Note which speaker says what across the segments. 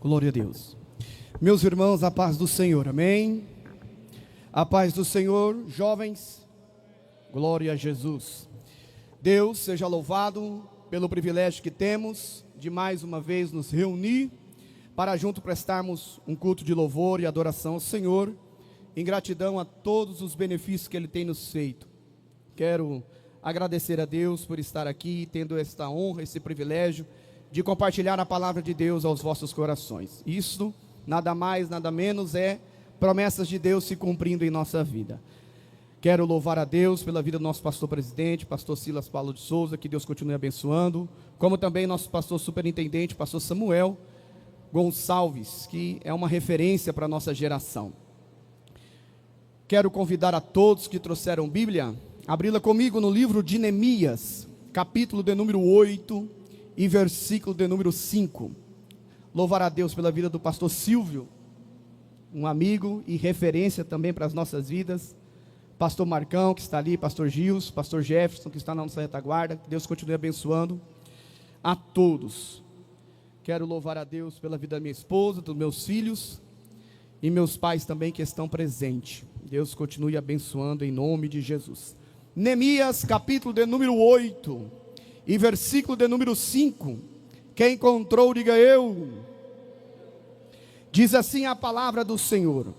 Speaker 1: Glória a Deus. Meus irmãos, a paz do Senhor, amém? A paz do Senhor, jovens, glória a Jesus. Deus seja louvado pelo privilégio que temos de mais uma vez nos reunir para junto prestarmos um culto de louvor e adoração ao Senhor, em gratidão a todos os benefícios que Ele tem nos feito. Quero agradecer a Deus por estar aqui, tendo esta honra, esse privilégio de compartilhar a palavra de Deus aos vossos corações. Isso, nada mais, nada menos, é promessas de Deus se cumprindo em nossa vida. Quero louvar a Deus pela vida do nosso pastor presidente, pastor Silas Paulo de Souza, que Deus continue abençoando, como também nosso pastor superintendente, pastor Samuel Gonçalves, que é uma referência para a nossa geração. Quero convidar a todos que trouxeram Bíblia, abri-la comigo no livro de Neemias, capítulo de número 8 e versículo de número 5. Louvar a Deus pela vida do pastor Silvio, um amigo e referência também para as nossas vidas. Pastor Marcão, que está ali, pastor Gils, pastor Jefferson, que está na nossa retaguarda. Que Deus continue abençoando a todos. Quero louvar a Deus pela vida da minha esposa, dos meus filhos e meus pais também que estão presentes. Deus continue abençoando em nome de Jesus. Neemias, capítulo de número 8 e versículo de número 5. Quem encontrou, diga eu. Diz assim a palavra do Senhor: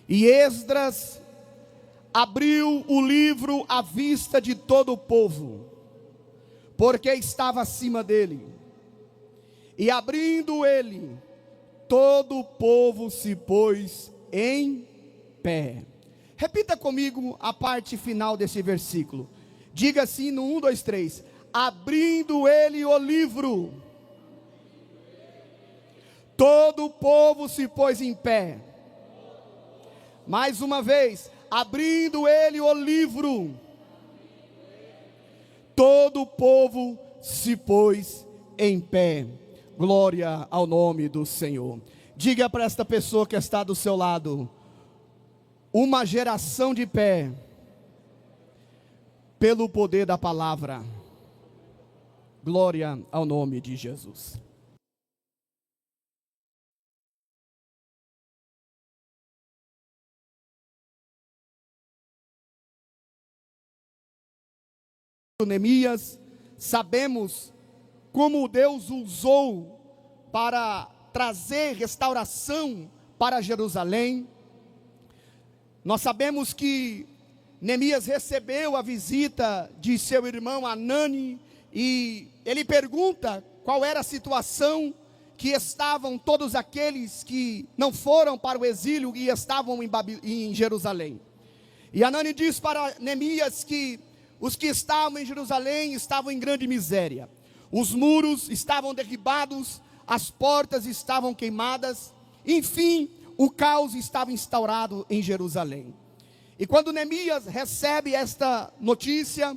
Speaker 1: E Esdras abriu o livro à vista de todo o povo, porque estava acima dele. E abrindo ele, todo o povo se pôs em pé. Repita comigo a parte final desse versículo. Diga assim no 1, 2, 3. Abrindo ele o livro, todo o povo se pôs em pé. Mais uma vez. Abrindo ele o livro, todo o povo se pôs em pé. Glória ao nome do Senhor. Diga para esta pessoa que está do seu lado: uma geração de pé, pelo poder da palavra. Glória ao nome de Jesus. Neemias, sabemos como Deus usou para trazer restauração para Jerusalém. Nós sabemos que Neemias recebeu a visita de seu irmão Hanani, e ele pergunta qual era a situação que estavam todos aqueles que não foram para o exílio e estavam em Jerusalém. E Hanani diz para Neemias que os que estavam em Jerusalém estavam em grande miséria. Os muros estavam derribados, as portas estavam queimadas, enfim, o caos estava instaurado em Jerusalém. E quando Neemias recebe esta notícia,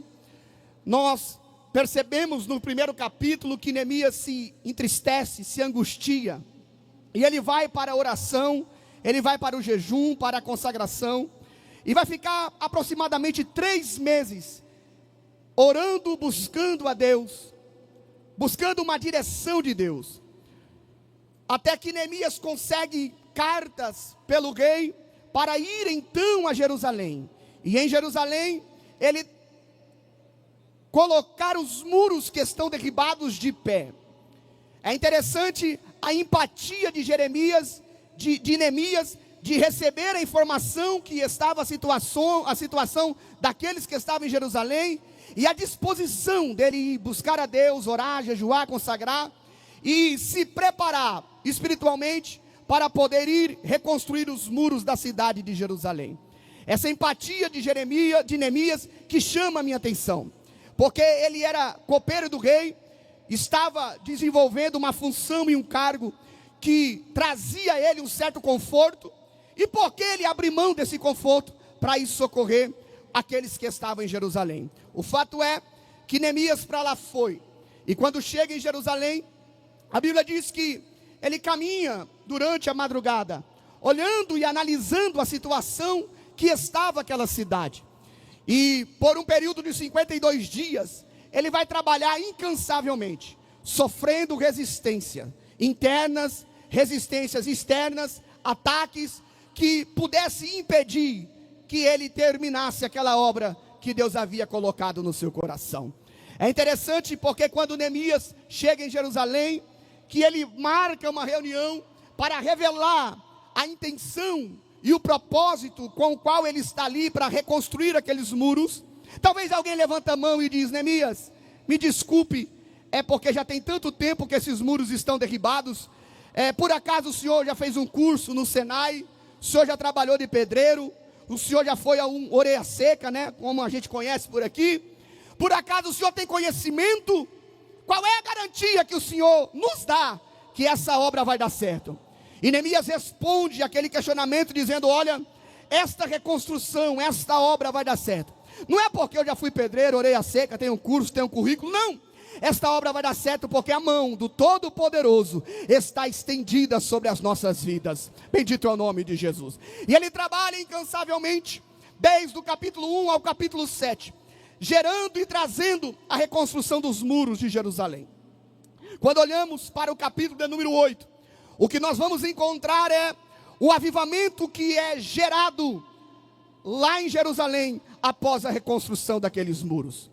Speaker 1: nós percebemos no primeiro capítulo que Neemias se entristece, se angustia, e ele vai para a oração, ele vai para o jejum, para a consagração, e vai ficar aproximadamente 3 meses orando, buscando a Deus, buscando uma direção de Deus, até que Neemias consegue cartas pelo rei, para ir então a Jerusalém, e em Jerusalém, ele colocar os muros que estão derribados de pé. É interessante a empatia de Jeremias, de Neemias, de receber a informação que estava a situação daqueles que estavam em Jerusalém, e a disposição dele ir buscar a Deus, orar, jejuar, consagrar, e se preparar espiritualmente, para poder ir reconstruir os muros da cidade de Jerusalém. Essa empatia de Neemias que chama a minha atenção, porque ele era copeiro do rei, estava desenvolvendo uma função e um cargo que trazia a ele um certo conforto, e porque ele abriu mão desse conforto para ir socorrer aqueles que estavam em Jerusalém. O fato é que Neemias para lá foi, e quando chega em Jerusalém, a Bíblia diz que ele caminha durante a madrugada, olhando e analisando a situação que estava aquela cidade, e por um período de 52 dias, ele vai trabalhar incansavelmente, sofrendo resistência, internas, resistências externas, ataques que pudessem impedir que ele terminasse aquela obra que Deus havia colocado no seu coração. É interessante porque quando Neemias chega em Jerusalém, que ele marca uma reunião para revelar a intenção e o propósito com o qual ele está ali para reconstruir aqueles muros. Talvez alguém levanta a mão e diz: Neemias, me desculpe, é porque já tem tanto tempo que esses muros estão derribados. Por acaso o senhor já fez um curso no Senai? O senhor já trabalhou de pedreiro? O senhor já foi a um orelha seca, né? Como a gente conhece por aqui? Por acaso o senhor tem conhecimento? Qual é a garantia que o senhor nos dá que essa obra vai dar certo? E Neemias responde aquele questionamento dizendo: olha, esta reconstrução, esta obra vai dar certo. Não é porque eu já fui pedreiro, orelha seca, tenho um curso, tenho um currículo, não. Esta obra vai dar certo porque a mão do Todo-Poderoso está estendida sobre as nossas vidas. Bendito é o nome de Jesus. E ele trabalha incansavelmente, desde o capítulo 1 ao capítulo 7, gerando e trazendo a reconstrução dos muros de Jerusalém. Quando olhamos para o capítulo de número 8, o que nós vamos encontrar é o avivamento que é gerado lá em Jerusalém, após a reconstrução daqueles muros.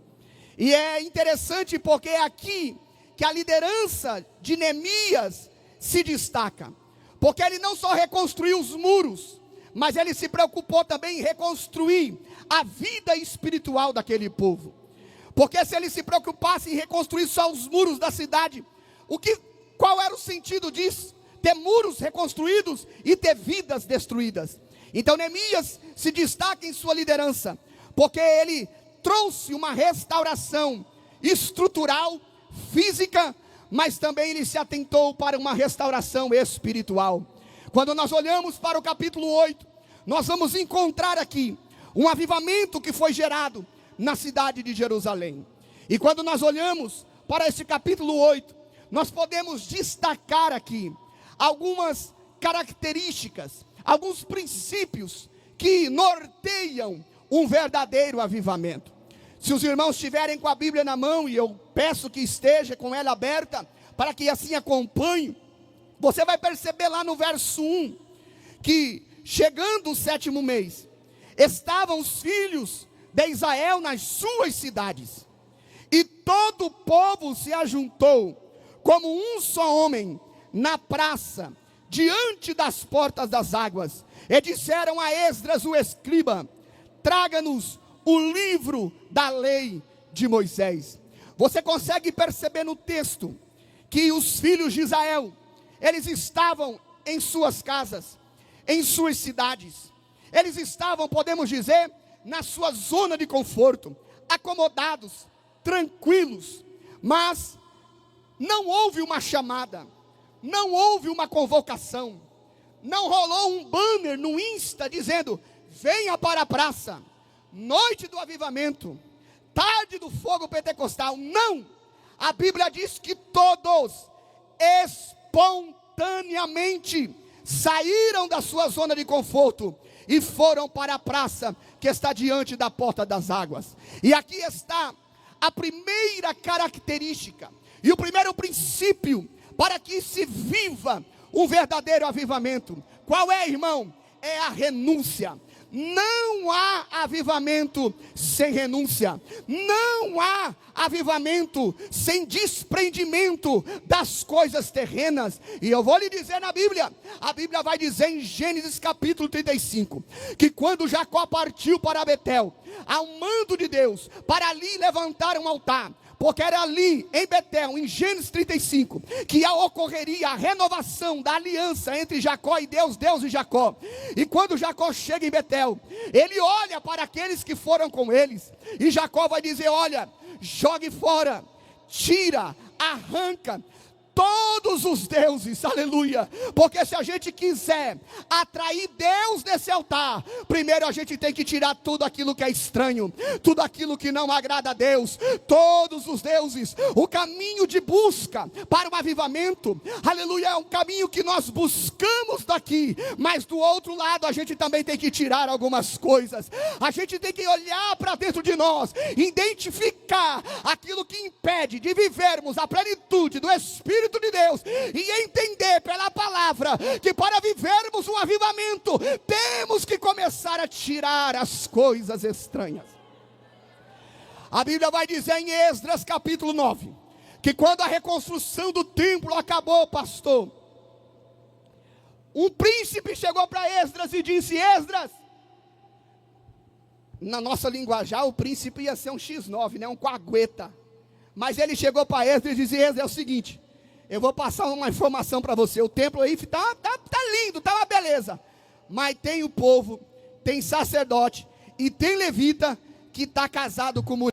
Speaker 1: E é interessante porque é aqui que a liderança de Neemias se destaca, porque ele não só reconstruiu os muros, mas ele se preocupou também em reconstruir a vida espiritual daquele povo. Porque se ele se preocupasse em reconstruir só os muros da cidade, qual era o sentido disso? Ter muros reconstruídos e ter vidas destruídas. Então Neemias se destaca em sua liderança, porque ele trouxe uma restauração estrutural, física, mas também ele se atentou para uma restauração espiritual. Quando nós olhamos para o capítulo 8, nós vamos encontrar aqui um avivamento que foi gerado na cidade de Jerusalém. E quando nós olhamos para esse capítulo 8, nós podemos destacar aqui algumas características, alguns princípios que norteiam um verdadeiro avivamento. Se os irmãos estiverem com a Bíblia na mão, e eu peço que esteja com ela aberta, para que assim acompanhe, você vai perceber lá no verso 1, que chegando o 7º mês, estavam os filhos de Israel nas suas cidades, e todo o povo se ajuntou, como um só homem, na praça, diante das portas das águas, e disseram a Esdras o escriba: traga-nos o livro da lei de Moisés. Você consegue perceber no texto que os filhos de Israel, eles estavam em suas casas, em suas cidades, eles estavam, podemos dizer, na sua zona de conforto, acomodados, tranquilos, mas não houve uma chamada, não houve uma convocação, não rolou um banner no Insta dizendo: venha para a praça, noite do avivamento, tarde do fogo pentecostal. Não, a Bíblia diz que todos espontaneamente saíram da sua zona de conforto e foram para a praça que está diante da porta das águas. E aqui está a primeira característica e o primeiro princípio para que se viva um verdadeiro avivamento. Qual é, irmão? É a renúncia. Não há avivamento sem renúncia, não há avivamento sem desprendimento das coisas terrenas. E eu vou lhe dizer na Bíblia, a Bíblia vai dizer em Gênesis capítulo 35, que quando Jacó partiu para Betel, ao mando de Deus, para ali levantar um altar, porque era ali em Betel, em Gênesis 35, que ocorreria a renovação da aliança entre Jacó e Deus, Deus e Jacó. E quando Jacó chega em Betel, ele olha para aqueles que foram com eles, e Jacó vai dizer: olha, jogue fora, tira, arranca todos os deuses, aleluia, porque se a gente quiser atrair Deus nesse altar, primeiro a gente tem que tirar tudo aquilo que é estranho, tudo aquilo que não agrada a Deus, todos os deuses. O caminho de busca para o avivamento, aleluia, é um caminho que nós buscamos daqui, mas do outro lado a gente também tem que tirar algumas coisas. A gente tem que olhar para dentro de nós, identificar aquilo que impede de vivermos a plenitude do Espírito Espírito de Deus e entender pela palavra que para vivermos um avivamento, temos que começar a tirar as coisas estranhas. A Bíblia vai dizer em Esdras capítulo 9, que quando a reconstrução do templo acabou, pastor, um príncipe chegou para Esdras e disse: Esdras, na nossa linguajar o príncipe ia ser um X9, né, um coagueta. Mas ele chegou para Esdras e disse: Esdras, é o seguinte, eu vou passar uma informação para você. O templo aí tá lindo, tá uma beleza. Mas tem o povo, tem sacerdote e tem levita que está casado com mulher.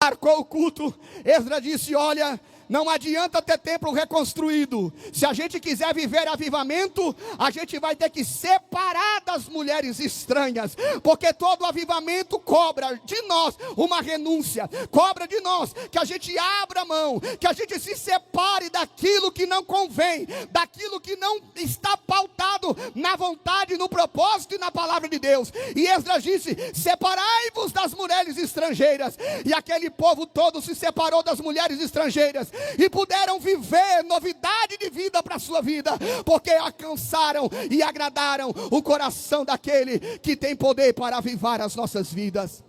Speaker 1: Marcou o culto. Esdras disse: olha, não adianta ter templo reconstruído. Se a gente quiser viver avivamento, a gente vai ter que separar das mulheres estranhas, porque todo avivamento cobra de nós uma renúncia, cobra de nós que a gente abra mão, que a gente se separe daquilo que não convém, daquilo que não está pautado na vontade, no propósito e na palavra de Deus. E Esdras disse: separai-vos das mulheres estrangeiras. E aquele povo todo se separou das mulheres estrangeiras e puderam viver novidade de vida para a sua vida, porque alcançaram e agradaram o coração daquele que tem poder para avivar as nossas vidas.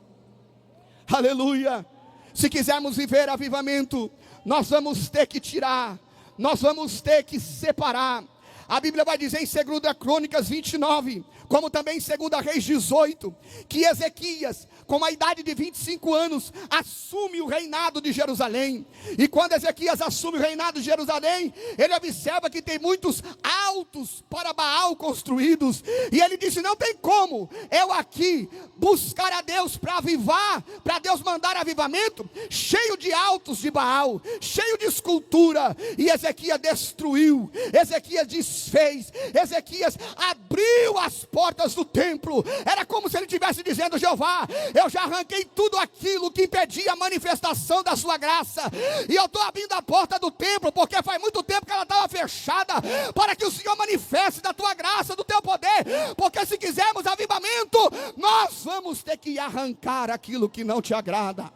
Speaker 1: Aleluia! Se quisermos viver avivamento, nós vamos ter que tirar, nós vamos ter que separar. A Bíblia vai dizer em 2 Crônicas 29, como também em 2 Reis 18, que Ezequias, com a idade de 25 anos, assume o reinado de Jerusalém. E quando Ezequias assume o reinado de Jerusalém, ele observa que tem muitos altos para Baal construídos. E ele disse: não tem como eu aqui buscar a Deus para avivar, para Deus mandar avivamento, cheio de altos de Baal, cheio de escultura. E Ezequias destruiu, Ezequias desfez, Ezequias abriu as portas do templo. Era como se ele estivesse dizendo: Jeová, eu já arranquei tudo aquilo que impedia a manifestação da sua graça, e eu estou abrindo a porta do templo, porque faz muito tempo que ela estava fechada, para que o Senhor manifeste da tua graça, do teu poder, porque se quisermos avivamento, nós vamos ter que arrancar aquilo que não te agrada.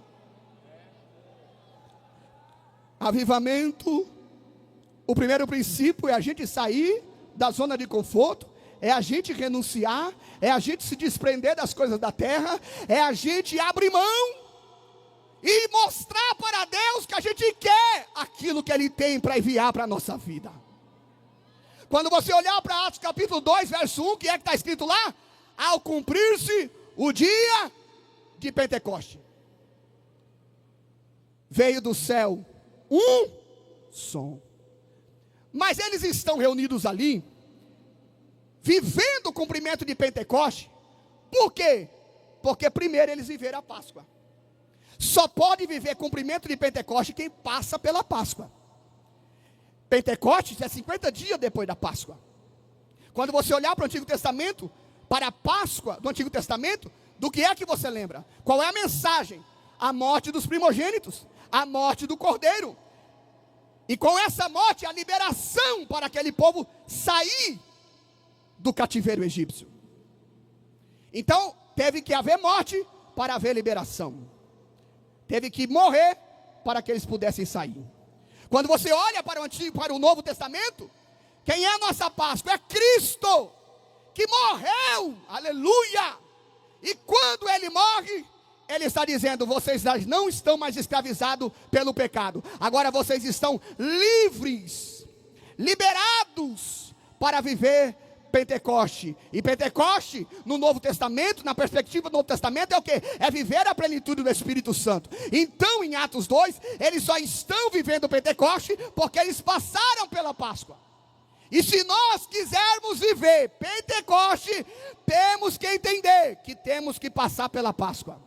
Speaker 1: Avivamento, o primeiro princípio é a gente sair da zona de conforto, é a gente renunciar, é a gente se desprender das coisas da terra, é a gente abrir mão e mostrar para Deus que a gente quer aquilo que Ele tem para enviar para a nossa vida. Quando você olhar para Atos capítulo 2, verso 1, que é que está escrito lá? Ao cumprir-se o dia de Pentecoste, veio do céu um som. Mas eles estão reunidos ali, vivendo o cumprimento de Pentecoste. Por quê? Porque primeiro eles viveram a Páscoa. Só pode viver cumprimento de Pentecoste quem passa pela Páscoa. Pentecostes é 50 dias depois da Páscoa. Quando você olhar para o Antigo Testamento, para a Páscoa do Antigo Testamento, do que é que você lembra? Qual é a mensagem? A morte dos primogênitos, a morte do cordeiro. E com essa morte, a liberação para aquele povo sair do cativeiro egípcio. Então, teve que haver morte para haver liberação. Teve que morrer para que eles pudessem sair. Quando você olha para o Novo Testamento, quem é a nossa Páscoa? É Cristo, que morreu, aleluia. E quando Ele morre, Ele está dizendo: vocês não estão mais escravizados pelo pecado, agora vocês estão livres, liberados para viver Pentecoste. E Pentecoste no Novo Testamento, na perspectiva do Novo Testamento, é o que? É viver a plenitude do Espírito Santo. Então em Atos 2, eles só estão vivendo Pentecoste porque eles passaram pela Páscoa. E se nós quisermos viver Pentecoste, temos que entender que temos que passar pela Páscoa.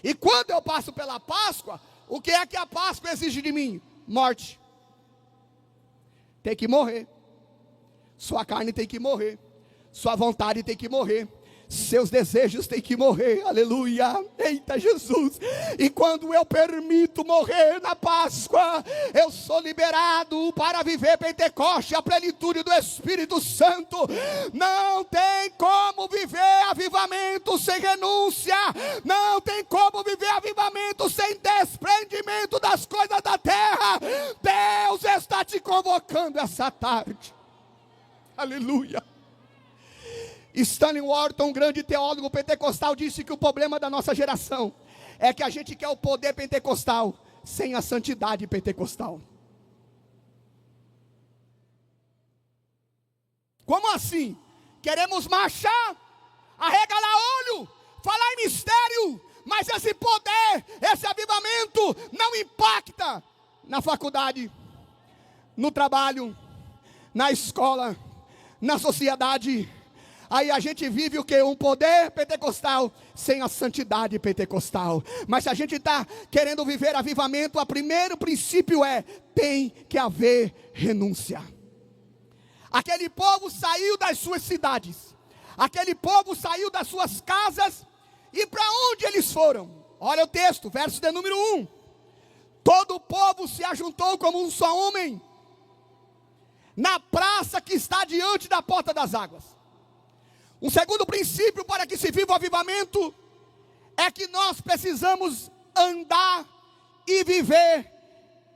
Speaker 1: E quando eu passo pela Páscoa, o que é que a Páscoa exige de mim? Morte. Tem que morrer. Sua carne tem que morrer, sua vontade tem que morrer. seus desejos têm que morrer, aleluia, eita Jesus. E quando eu permito morrer na Páscoa, eu sou liberado para viver Pentecoste, a plenitude do Espírito Santo. Não tem como viver avivamento sem renúncia, não tem como viver avivamento sem desprendimento das coisas da terra. Deus está te convocando essa tarde, aleluia. Stanley Wharton, um grande teólogo pentecostal, disse que o problema da nossa geração é que a gente quer o poder pentecostal sem a santidade pentecostal. Como assim? Queremos marchar, arregalar olho, falar em mistério, mas esse poder, esse avivamento não impacta na faculdade, no trabalho, na escola, na sociedade. Aí a gente vive o que? Um poder pentecostal sem a santidade pentecostal. Mas se a gente está querendo viver avivamento, o primeiro princípio tem que haver renúncia. Aquele povo saiu das suas cidades, aquele povo saiu das suas casas, e para onde eles foram? Olha o texto, verso de número 1. Todo o povo se ajuntou como um só homem, na praça que está diante da porta das águas. Um segundo princípio para que se viva o avivamento é que nós precisamos andar e viver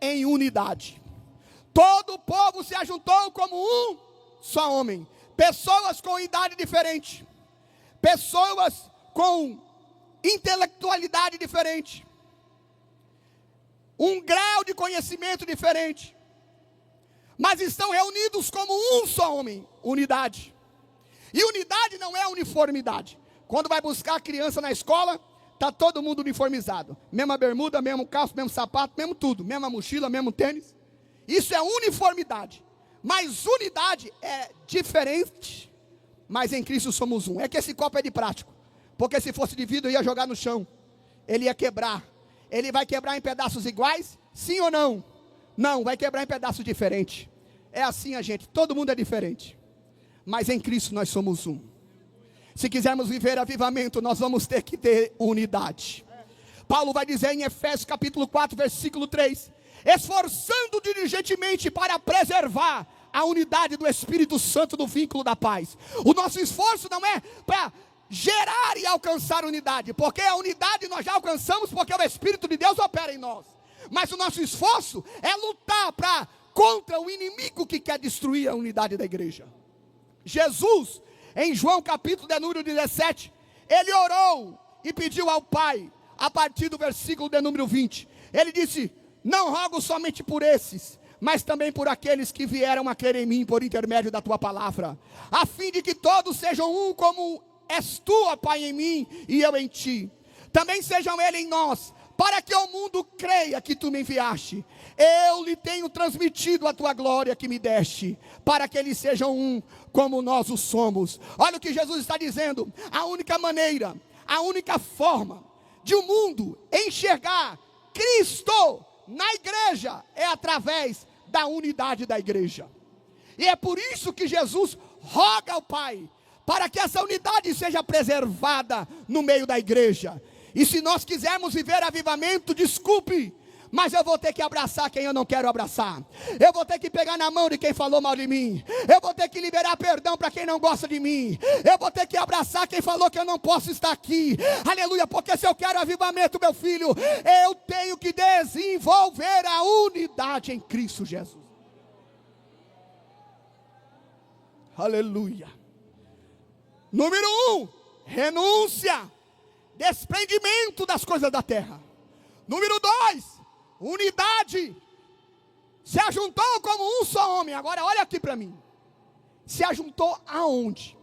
Speaker 1: em unidade. Todo o povo se ajuntou como um só homem. Pessoas com idade diferente, pessoas com intelectualidade diferente, um grau de conhecimento diferente, mas estão reunidos como um só homem, unidade. E unidade não é uniformidade. Quando vai buscar a criança na escola, está todo mundo uniformizado. Mesma bermuda, mesmo calço, mesmo sapato, mesmo tudo. Mesma mochila, mesmo tênis. Isso é uniformidade. Mas unidade é diferente. Mas em Cristo somos um. É que esse copo é de prático. Porque se fosse de vidro, ia jogar no chão. Ele ia quebrar. Ele vai quebrar em pedaços iguais? Sim ou não? Não, vai quebrar em pedaços diferentes. É assim, a gente. Todo mundo é diferente. Mas em Cristo nós somos um. Se quisermos viver avivamento, nós vamos ter que ter unidade. Paulo vai dizer em Efésios capítulo 4, versículo 3: esforçando diligentemente para preservar a unidade do Espírito Santo do vínculo da paz. O nosso esforço não é para gerar e alcançar unidade, porque a unidade nós já alcançamos, porque o Espírito de Deus opera em nós. Mas o nosso esforço é lutar contra o inimigo que quer destruir a unidade da igreja. Jesus, em João capítulo de número 17, ele orou e pediu ao Pai, a partir do versículo de número 20, ele disse: não rogo somente por esses, mas também por aqueles que vieram a crer em mim por intermédio da tua palavra, a fim de que todos sejam um, como és tu, ó Pai, em mim e eu em ti. Também sejam eles em nós, para que o mundo creia que tu me enviaste. Eu lhe tenho transmitido a tua glória que me deste, para que eles sejam um, como nós o somos. Olha o que Jesus está dizendo: a única maneira, a única forma de o mundo enxergar Cristo na igreja é através da unidade da igreja. E é por isso que Jesus roga ao Pai, para que essa unidade seja preservada no meio da igreja. E se nós quisermos viver avivamento, desculpe, mas eu vou ter que abraçar quem eu não quero abraçar. Eu vou ter que pegar na mão de quem falou mal de mim. Eu vou ter que liberar perdão para quem não gosta de mim. Eu vou ter que abraçar quem falou que eu não posso estar aqui. Aleluia, porque se eu quero avivamento, meu filho, eu tenho que desenvolver a unidade em Cristo Jesus. Aleluia. Número 1, renúncia, desprendimento das coisas da terra. Número 2, unidade. Se ajuntou como um só homem. Agora olha aqui para mim. Se ajuntou aonde?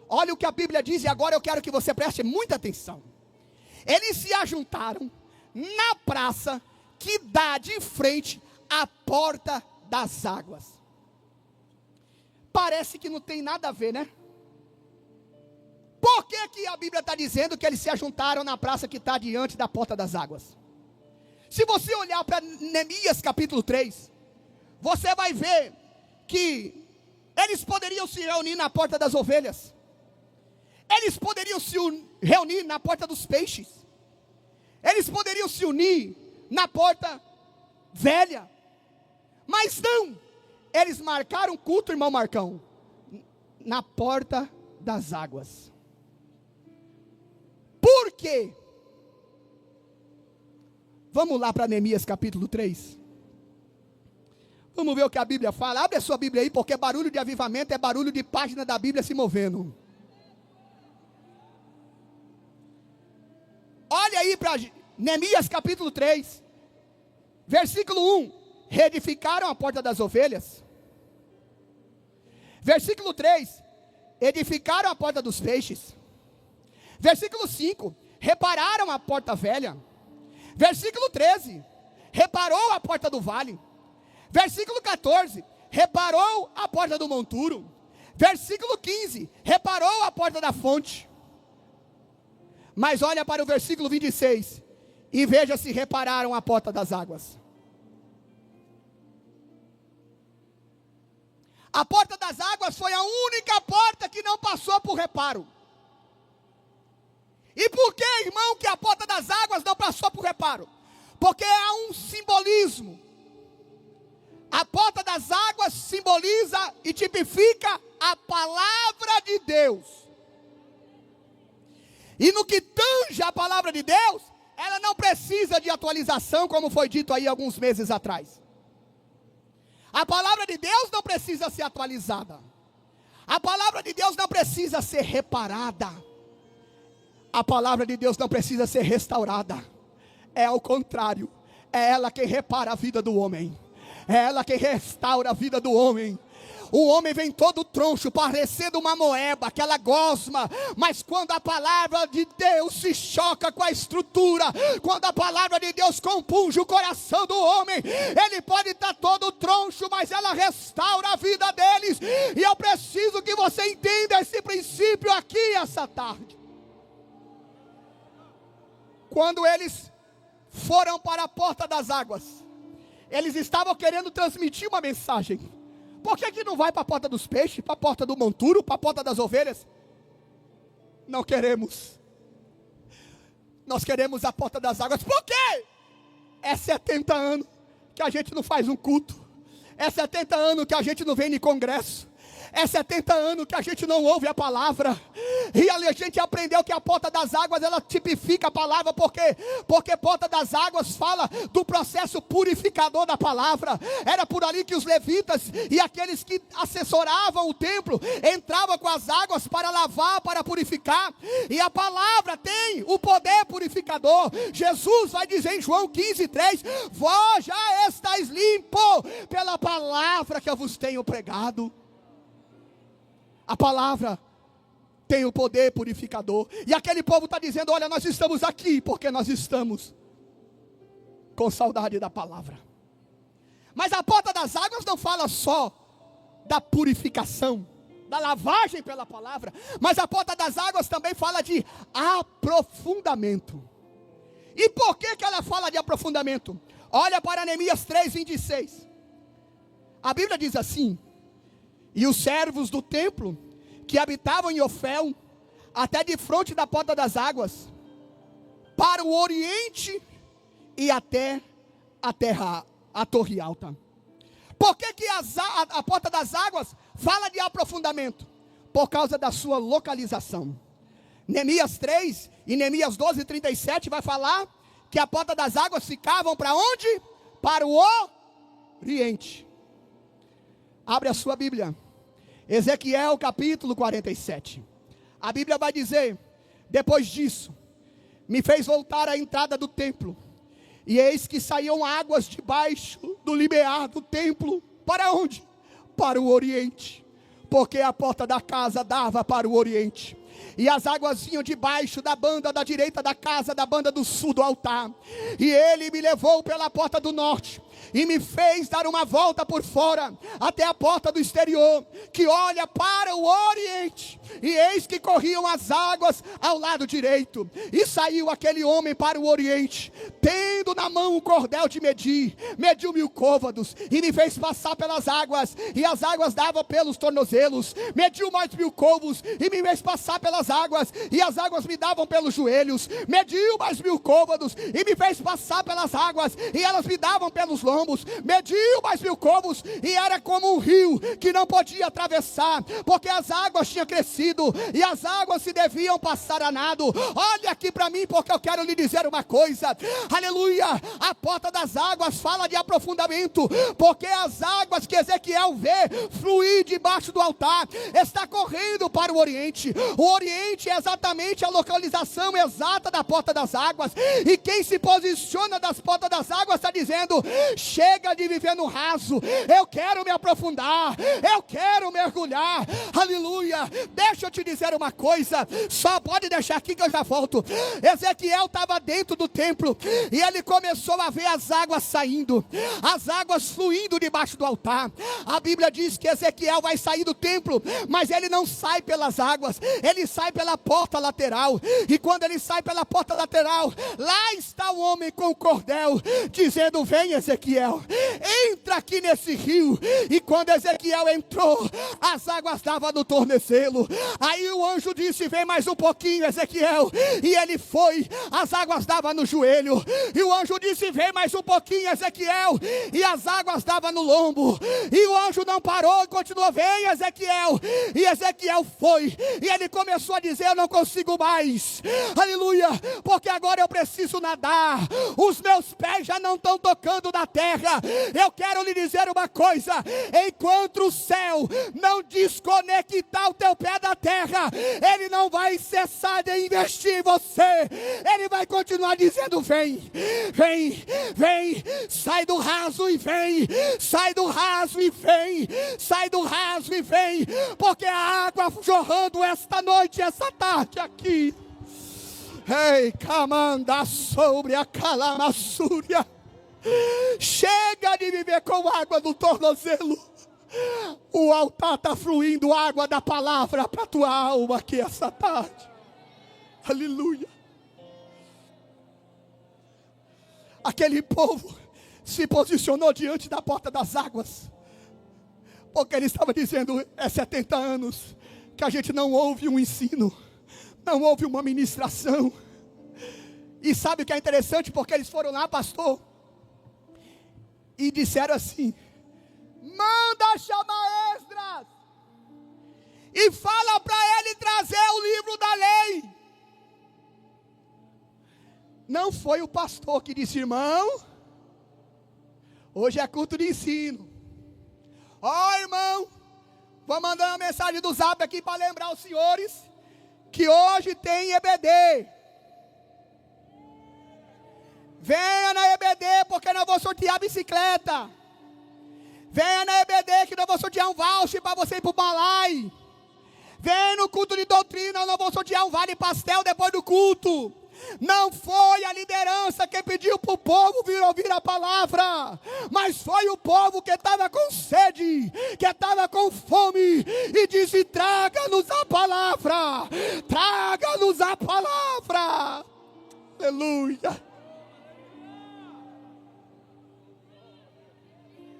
Speaker 1: Olha o que a Bíblia diz, e agora eu quero que você preste muita atenção. Eles se ajuntaram na praça que dá de frente à porta das águas. Parece que não tem nada a ver, né? Por que a Bíblia está dizendo que eles se ajuntaram na praça que está diante da porta das águas? Se você olhar para Neemias capítulo 3, você vai ver que eles poderiam se reunir na porta das ovelhas. Eles poderiam se reunir na porta dos peixes. Eles poderiam se unir na porta velha. Mas não. Eles marcaram culto, irmão Marcão, na porta das águas. Por quê? Vamos lá para Neemias capítulo 3. Vamos ver o que a Bíblia fala. Abre a sua Bíblia aí, porque barulho de avivamento é barulho de página da Bíblia se movendo. Olha aí para Neemias capítulo 3, versículo 1. Reedificaram a porta das ovelhas. Versículo 3. Edificaram a porta dos peixes. Versículo 5. Repararam a porta velha. Versículo 13. Reparou a porta do vale. Versículo 14. Reparou a porta do monturo. Versículo 15. Reparou a porta da fonte. Mas olha para o versículo 26. E veja se repararam a porta das águas. A porta das águas foi a única porta que não passou por reparo. E por que, irmão, que a porta das águas não passou por reparo? Porque há um simbolismo. A porta das águas simboliza e tipifica a palavra de Deus. E no que tange a palavra de Deus, ela não precisa de atualização, como foi dito aí alguns meses atrás. A palavra de Deus não precisa ser atualizada. A palavra de Deus não precisa ser reparada. A palavra de Deus não precisa ser restaurada. É ao contrário. É ela quem repara a vida do homem. É ela quem restaura a vida do homem. O homem vem todo troncho, parecendo uma moeba, aquela gosma. Mas quando a palavra de Deus se choca com a estrutura, quando a palavra de Deus compunge o coração do homem, ele pode estar todo troncho, mas ela restaura a vida deles. E eu preciso que você entenda esse princípio aqui essa tarde. Quando eles foram para a porta das águas, eles estavam querendo transmitir uma mensagem. Por que não vai para a porta dos peixes, para a porta do monturo, para a porta das ovelhas? Não queremos. Nós queremos a porta das águas. Por quê? É 70 anos que a gente não faz um culto. É 70 anos que a gente não vem em congresso. É 70 anos que a gente não ouve a palavra. E a gente aprendeu que a porta das águas, ela tipifica a palavra. Por quê? Porque porta das águas fala do processo purificador da palavra. Era por ali que os levitas e aqueles que assessoravam o templo entravam com as águas para lavar, para purificar. E a palavra tem o poder purificador. Jesus vai dizer em João 15:3: vós já estáis limpo pela palavra que eu vos tenho pregado. A palavra tem o poder purificador. E aquele povo está dizendo: olha, nós estamos aqui porque nós estamos com saudade da palavra. Mas a porta das águas não fala só da purificação, da lavagem pela palavra. Mas a porta das águas também fala de aprofundamento. E por que ela fala de aprofundamento? Olha para Neemias 3:26. A Bíblia diz assim: e os servos do templo, que habitavam em Ofel, até de frente da porta das águas, para o oriente e até a torre alta. Por que a porta das águas fala de aprofundamento? Por causa da sua localização. Neemias 3 e Neemias 12:37 vai falar que a porta das águas ficavam para onde? Para o oriente. Abre a sua Bíblia. Ezequiel capítulo 47. A Bíblia vai dizer: depois disso, me fez voltar à entrada do templo, e eis que saíam águas debaixo do limiar do templo. Para onde? Para o oriente, porque a porta da casa dava para o oriente. E as águas vinham debaixo da banda da direita da casa, da banda do sul do altar. E ele me levou pela porta do norte, e me fez dar uma volta por fora, até a porta do exterior, que olha para o oriente, e eis que corriam as águas ao lado direito, e saiu aquele homem para o oriente, tendo na mão um cordel de medir, mediu 1000 côvados, e me fez passar pelas águas, e as águas davam pelos tornozelos, mediu mais 1000 côvados, e me fez passar pelas águas, e as águas me davam pelos joelhos, mediu mais 1000 côvados, e me fez passar pelas águas, e elas me davam pelos lombos, mediu mais 1000 côvados, e era como um rio, que não podia atravessar, porque as águas tinham crescido, e as águas se deviam passar a nado. Olha aqui para mim, porque eu quero lhe dizer uma coisa, aleluia, a porta das águas fala de aprofundamento, porque as águas que Ezequiel vê fluir debaixo do altar, está correndo para o oriente. O oriente é exatamente a localização exata da porta das águas, e quem se posiciona das portas das águas está dizendo: chega de viver no raso, eu quero me aprofundar, eu quero mergulhar, aleluia. Deixa eu te dizer uma coisa, só pode deixar aqui que eu já volto. Ezequiel estava dentro do templo, e ele começou a ver as águas saindo, as águas fluindo debaixo do altar. A Bíblia diz que Ezequiel vai sair do templo, mas ele não sai pelas águas, ele sai pela porta lateral, e quando ele sai pela porta lateral, lá está o homem com o cordel, dizendo: vem Ezequiel, entra aqui nesse rio. E quando Ezequiel entrou, as águas estavam no tornozelo. Aí o anjo disse: vem mais um pouquinho Ezequiel, e ele foi, as águas davam no joelho, e o anjo disse: vem mais um pouquinho Ezequiel, e as águas davam no lombo, e o anjo não parou e continuou: vem Ezequiel, e Ezequiel foi, e ele começou a dizer: eu não consigo mais, aleluia, porque agora eu preciso nadar, os meus pés já não estão tocando na terra. Eu quero lhe dizer uma coisa: enquanto o céu não desconectar o teu pé da terra, ele não vai cessar de investir em você, ele vai continuar dizendo: vem, vem, vem, sai do raso e vem, sai do raso e vem, sai do raso e vem, porque a água jorrando esta noite, essa tarde aqui, ei, camanda sobre a calamassúria, chega de viver com água no tornozelo. O altar está fluindo água da palavra para a tua alma aqui essa tarde, aleluia. Aquele povo se posicionou diante da porta das águas, porque ele estava dizendo: é 70 anos que a gente não ouve um ensino, não ouve uma ministração. E sabe o que é interessante? Porque eles foram lá, pastor, e disseram assim: manda chamar Esdras e fala para ele trazer o livro da lei. Não foi o pastor que disse: irmão, hoje é culto de ensino. Ó, irmão, vou mandar uma mensagem do Zap aqui para lembrar os senhores que hoje tem EBD. Venha na EBD, porque nós vamos sortear bicicleta. Venha na EBD, que nós vamos sortear um voucher para você ir para o Balai. Venha no culto de doutrina, nós vamos sortear um vale pastel depois do culto. Não foi a liderança que pediu para o povo vir ouvir a palavra, mas foi o povo que estava com sede, que estava com fome, e disse: traga-nos a palavra, traga-nos a palavra, aleluia.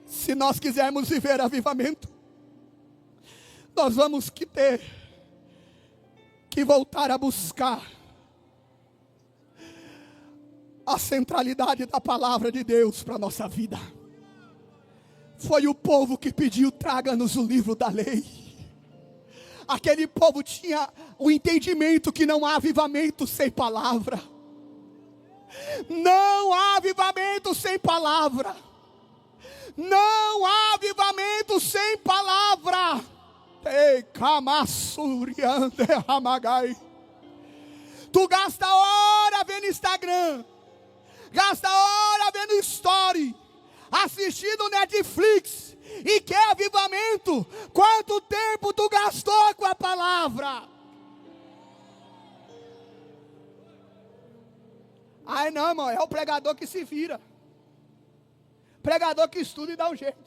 Speaker 1: Se nós quisermos viver avivamento, nós vamos ter que voltar a buscar a centralidade da palavra de Deus para a nossa vida. Foi o povo que pediu: traga-nos o livro da lei. Aquele povo tinha o entendimento que não há avivamento sem palavra. Não há avivamento sem palavra. Não há avivamento sem palavra. Ei, camassuriande ramagai. Tu gasta hora vendo Instagram, gasta hora vendo story, assistindo Netflix, e quer avivamento? Quanto tempo tu gastou com a palavra? Ai não, irmão, é o pregador que se vira. Pregador que estuda e dá um jeito.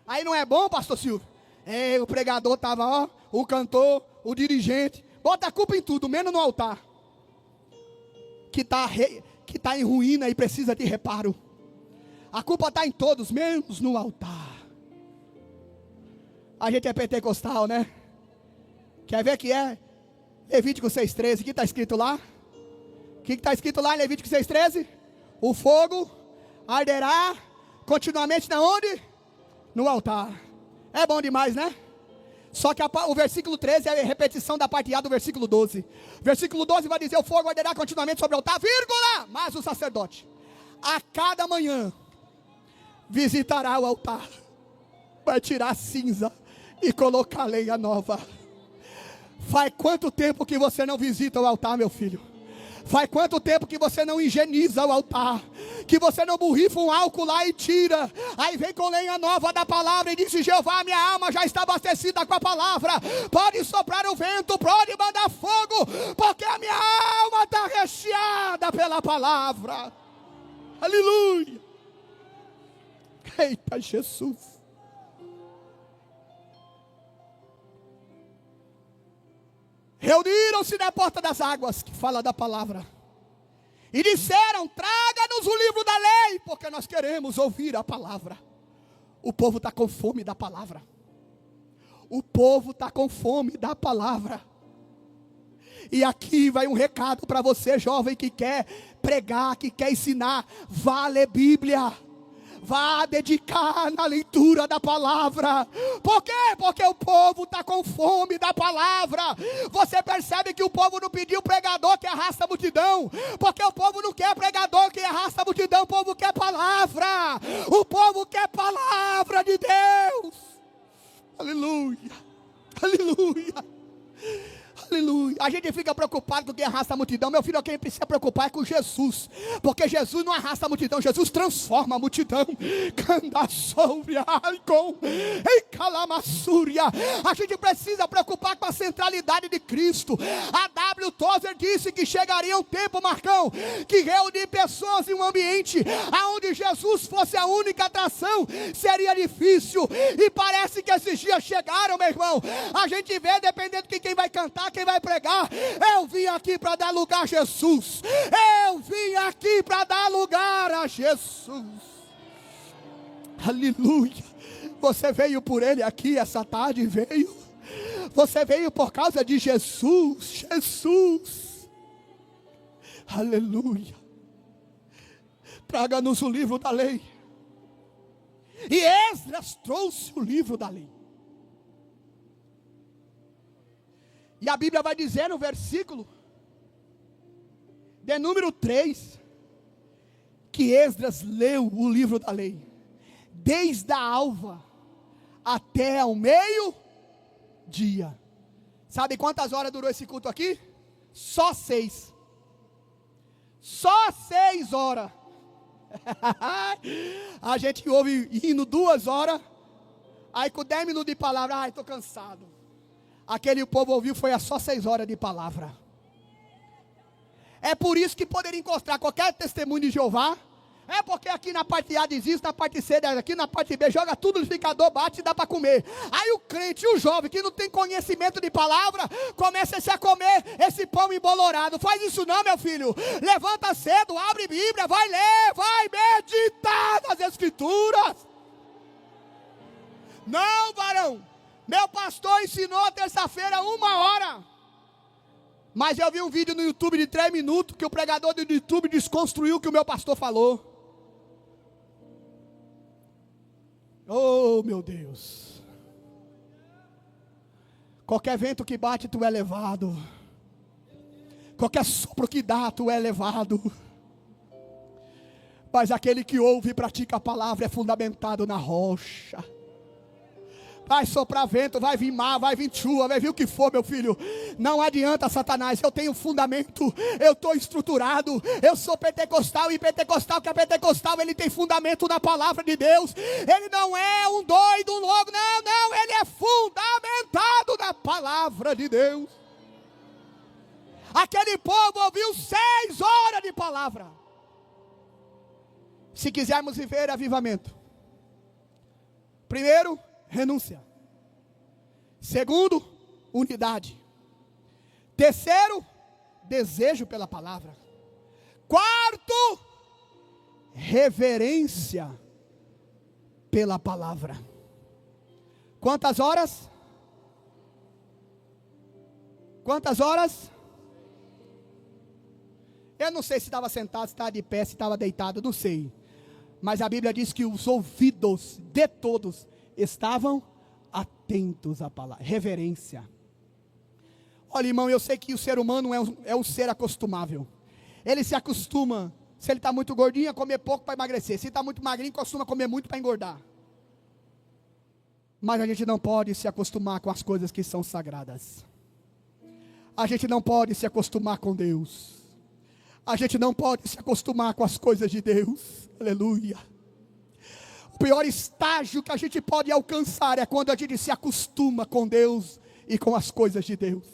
Speaker 1: Aí não é bom, pastor Silvio? O pregador estava, ó, o cantor, o dirigente. Bota a culpa em tudo, menos no altar. Que está em ruína e precisa de reparo. A culpa está em todos, menos no altar. A gente é pentecostal, né? Quer ver que é? Levítico 6,13, o que está escrito lá? O que está escrito lá em Levítico 6,13? O fogo arderá continuamente na onde? No altar. É bom demais, né? Só que o versículo 13 é a repetição da parte A do versículo 12. Versículo 12 vai dizer: o fogo arderá continuamente sobre o altar, vírgula, mas o sacerdote, a cada manhã, visitará o altar, vai tirar a cinza e colocar lenha nova. Faz quanto tempo que você não visita o altar, meu filho? Faz quanto tempo que você não higieniza o altar? Que você não borrifa um álcool lá e tira. Aí vem com lenha nova da palavra e diz: Jeová, minha alma já está abastecida com a palavra. Pode soprar o vento, pode mandar fogo, porque a minha alma está recheada pela palavra. Aleluia. Eita Jesus. Reuniram-se na porta das águas, que fala da palavra, e disseram: traga-nos o livro da lei, porque nós queremos ouvir a palavra. O povo está com fome da palavra. O povo está com fome da palavra. E aqui vai um recado para você, jovem, que quer pregar, que quer ensinar. Vá ler Bíblia. Vá dedicar na leitura da palavra. Por quê? Porque o povo está com fome da palavra. Você percebe que o povo não pediu pregador que arrasta a multidão, porque o povo não quer pregador que arrasta a multidão. O povo quer palavra. O povo quer palavra de Deus. Aleluia. Aleluia. Aleluia. A gente fica preocupado com quem arrasta a multidão. Meu filho, quem precisa preocupar é com Jesus, porque Jesus não arrasta a multidão, Jesus transforma a multidão. A gente precisa preocupar com a centralidade de Cristo. A W. Tozer disse que chegaria um tempo, Marcão, que reunir pessoas em um ambiente onde Jesus fosse a única atração seria difícil. E parece que esses dias chegaram, meu irmão. A gente vê, dependendo de quem vai cantar, quem vai pregar. Eu vim aqui para dar lugar a Jesus. Eu vim aqui para dar lugar a Jesus. Aleluia. Você veio por Ele aqui essa tarde, veio. Você veio por causa de Jesus. Jesus. Aleluia. Traga-nos o livro da lei. E Esdras trouxe o livro da lei. E a Bíblia vai dizer no versículo de número 3, que Esdras leu o livro da lei, desde a alva até ao meio-dia. Sabe quantas horas durou esse culto aqui? Só 6. Só 6 horas. A gente ouve hino 2 horas, aí com 10 minutos de palavra, estou cansado. Aquele povo ouviu, foi a só 6 horas de palavra. É por isso que poderia encontrar qualquer testemunho de Jeová. É porque aqui na parte A diz isso, na parte C, aqui na parte B, joga tudo no liquidificador, bate e dá para comer. Aí o crente, o jovem, que não tem conhecimento de palavra, começa a comer esse pão embolorado. Faz isso não, meu filho. Levanta cedo, abre Bíblia, vai ler, vai meditar nas Escrituras. Não, varão. Meu pastor ensinou terça-feira 1 hora. Mas eu vi um vídeo no YouTube de 3 minutos, que o pregador do YouTube desconstruiu o que o meu pastor falou. Oh, meu Deus. Qualquer vento que bate, tu é levado. Qualquer sopro que dá, tu é levado. Mas aquele que ouve e pratica a palavra é fundamentado na rocha. Vai soprar vento, vai vir mar, vai vir chuva, vai vir o que for, meu filho. Não adianta, Satanás. Eu tenho fundamento, eu estou estruturado. Eu sou pentecostal, e pentecostal que é pentecostal, ele tem fundamento na palavra de Deus. Ele não é um doido, um louco, não. Ele é fundamentado na palavra de Deus. Aquele povo ouviu 6 horas de palavra. Se quisermos viver avivamento, primeiro, renúncia. Segundo, unidade. Terceiro, desejo pela palavra. Quarto, reverência pela palavra. Quantas horas? Quantas horas? Eu não sei se estava sentado, se estava de pé, se estava deitado, não sei. Mas a Bíblia diz que os ouvidos de todos estavam atentos à palavra. Reverência. Olha, irmão, eu sei que o ser humano é um ser acostumável. Ele se acostuma, se ele está muito gordinho, a comer pouco para emagrecer. Se está muito magrinho, costuma comer muito para engordar. Mas a gente não pode se acostumar com as coisas que são sagradas. A gente não pode se acostumar com Deus. A gente não pode se acostumar com as coisas de Deus. Aleluia. O pior estágio que a gente pode alcançar é quando a gente se acostuma com Deus e com as coisas de Deus.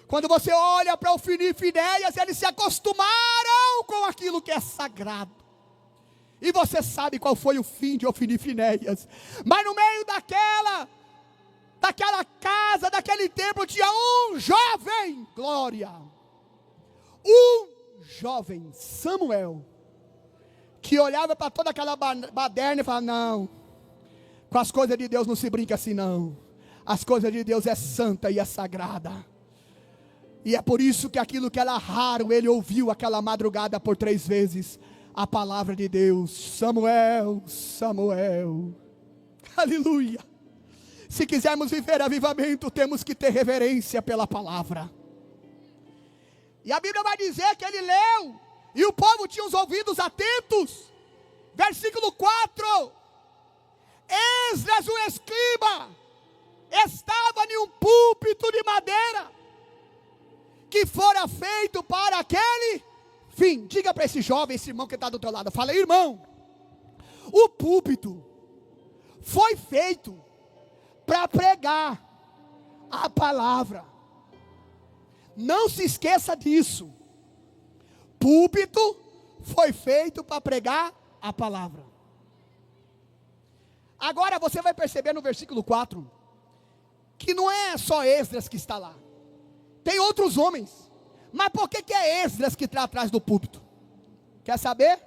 Speaker 1: Quando você olha para Ofni e Finéias, eles se acostumaram com aquilo que é sagrado. E você sabe qual foi o fim de Ofni e Finéias. Mas no meio daquela casa, daquele templo, tinha um jovem, glória. Um jovem, Samuel, que olhava para toda aquela baderna e falava: não, com as coisas de Deus não se brinca assim não. As coisas de Deus é santa e é sagrada. E é por isso que aquilo que era raro, ele ouviu aquela madrugada por 3 vezes a palavra de Deus: Samuel, Samuel. Aleluia. Se quisermos viver avivamento, temos que ter reverência pela palavra. E a Bíblia vai dizer que ele leu, e o povo tinha os ouvidos atentos. Versículo 4. Esdras, o escriba, estava em um púlpito de madeira, que fora feito para aquele fim. Diga para esse jovem, esse irmão que está do teu lado, fala: irmão, o púlpito foi feito para pregar a palavra. Não se esqueça disso. Púlpito foi feito para pregar a palavra. Agora você vai perceber no versículo 4 que não é só Esdras que está lá. Tem outros homens. Mas por que é Esdras que está atrás do púlpito? Quer saber?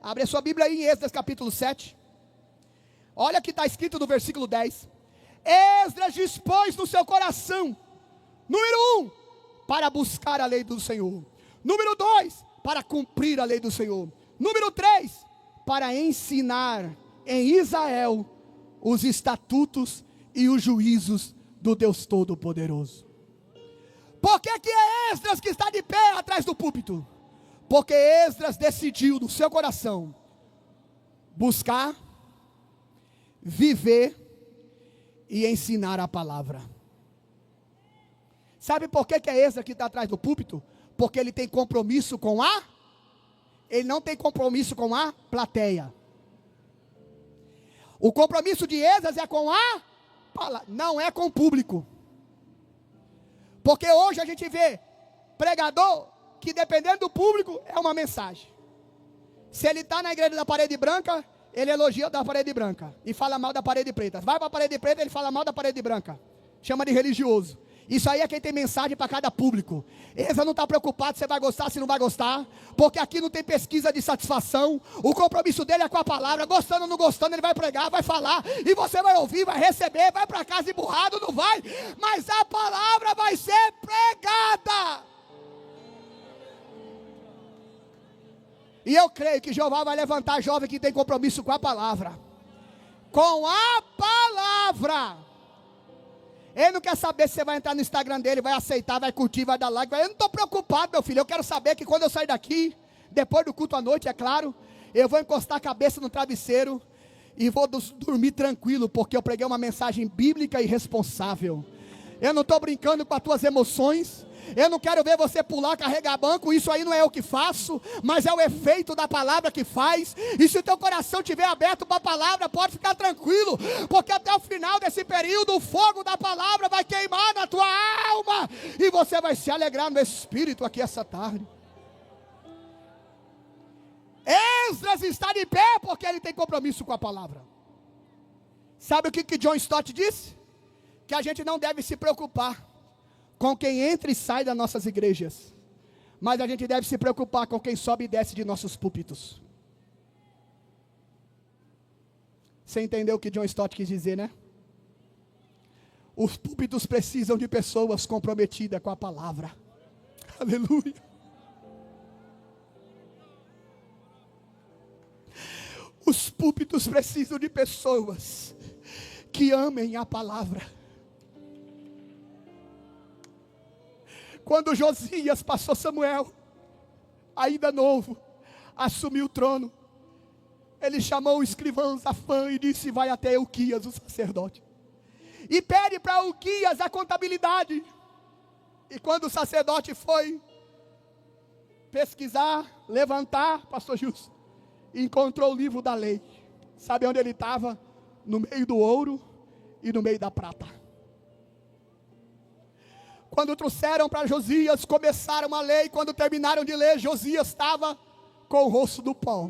Speaker 1: Abre a sua Bíblia aí em Esdras capítulo 7. Olha que está escrito no versículo 10. Esdras dispôs no seu coração, número 1, para buscar a lei do Senhor. Número 2, para cumprir a lei do Senhor. Número 3, para ensinar em Israel os estatutos e os juízos do Deus Todo-Poderoso. Por que é Esdras que está de pé atrás do púlpito? Porque Esdras decidiu no seu coração buscar, viver e ensinar a palavra. Sabe por que é Esdras que está atrás do púlpito? Porque ele tem compromisso com ele não tem compromisso com a plateia. O compromisso de Esdras é com a palavra, não é com o público. Porque hoje a gente vê pregador que, dependendo do público, é uma mensagem. Se ele está na igreja da parede branca, ele elogia da parede branca e fala mal da parede preta. Vai para a parede preta, ele fala mal da parede branca. Chama de religioso. Isso aí é quem tem mensagem para cada público. Esdras não está preocupado se você vai gostar, se não vai gostar, porque aqui não tem pesquisa de satisfação. O compromisso dele é com a palavra. Gostando ou não gostando, ele vai pregar, vai falar, e você vai ouvir, vai receber, vai para casa emburrado, não vai, mas a palavra vai ser pregada. E eu creio que Jeová vai levantar jovem que tem compromisso com a palavra. Com a palavra. Ele não quer saber se você vai entrar no Instagram dele, vai aceitar, vai curtir, vai dar like. Eu não estou preocupado, meu filho. Eu quero saber que quando eu sair daqui, depois do culto à noite, é claro, eu vou encostar a cabeça no travesseiro e vou dormir tranquilo, porque eu preguei uma mensagem bíblica e responsável. Eu não estou brincando com as tuas emoções. Eu não quero ver você pular, carregar banco. Isso aí não é eu que faço, mas é o efeito da palavra que faz. E se o teu coração estiver aberto para a palavra, pode ficar tranquilo, porque até o final desse período o fogo da palavra vai queimar na tua alma, e você vai se alegrar no Espírito aqui essa tarde. Esdras está de pé porque ele tem compromisso com a palavra. Sabe o que John Stott disse? Que a gente não deve se preocupar com quem entra e sai das nossas igrejas, mas a gente deve se preocupar com quem sobe e desce de nossos púlpitos. Você entendeu o que John Stott quis dizer, né? Os púlpitos precisam de pessoas comprometidas com a palavra. Aleluia. Os púlpitos precisam de pessoas que amem a palavra. Quando Josias passou Samuel, ainda novo, assumiu o trono, ele chamou o escrivão Zafã e disse: vai até Elquias, o sacerdote, e pede para Elquias a contabilidade. E quando o sacerdote foi pesquisar, levantar, pastor Gilson, encontrou o livro da lei. Sabe onde ele estava? No meio do ouro e no meio da prata. Quando trouxeram para Josias, começaram a ler, e quando terminaram de ler, Josias estava com o rosto do pó,